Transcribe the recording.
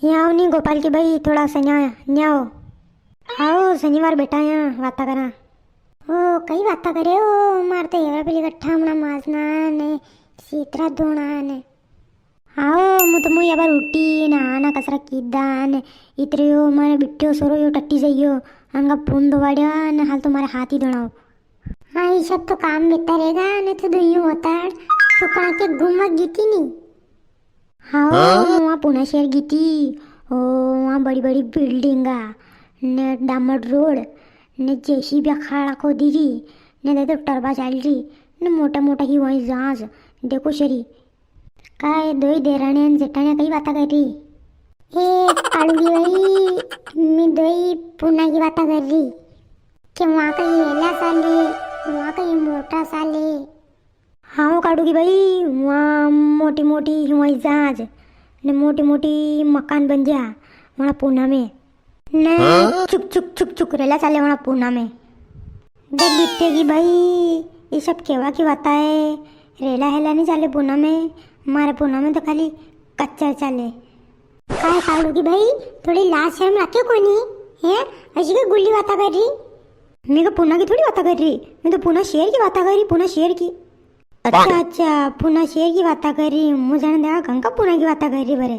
यहाँ नहीं गोपाल की भाई थोड़ा सा यहाँ न्याओ आओ शनिवार बेटा यहाँ वाता करा ओ कई वाता करे ओ मारते एवढा પેલી ગઠ્ઠા હમણાં માસના ને સીતરા ધોણા ને આવો હું તો મું યાર ઉઠી ને આના કસરા કીધા ને ઇતર્યો મારે બિટ્યો સોરો यो टट्टी જઈયો અંગા ફોન દોવાડ્યા ને હાલ તો મારે હાથી દણાવ हाँ ये सब तो काम मिलता रहेगा नहीं तो दुइयों होता है तो कहाँ के घूमवा गीती नहीं हाँ वहाँ पुणे शहर गीती ओ वहाँ बड़ी बड़ी बिल्डिंगा ने डामर रोड ने जेसीबी खाड़ा खोदी रही ने तो टरबा चाल रही ने मोटा मोटा ही वहीं जहाज देखो शरी काय दोई देराने जेठाने कई बात कर रही ए कालूगी भाई मैं दोई पुणे की बात कर रही कि वहाँ का ये एला साले वहाँ का ये मोटा साले हाँ काढूगी भाई वहाँ मोटी मोटी वहीं जहाज ने मोटी मोटी मकान बन गया वहाँ पूना में ने चुक चुक चुक चुक रेला चाले वहाँ पूना में देख बिकते की भाई ये सब केवा की बात है रेला हेला नहीं चाले पूना में हमारे पूना में तो खाली कच्चा चाले काय काढूगी भाई थोड़ी लाज शर्म रखे कोनी है ऐसी कोई गुल्ली बात कर रही मैं तो पुणे की थोड़ी बात कर रही मैं तो पुणे शहर की बात कर रही पुणे शहर की अच्छा अच्छा पुणे शहर की बात कर रही मुझे जाने देगा गंगा पुणे की बात कर रही बरे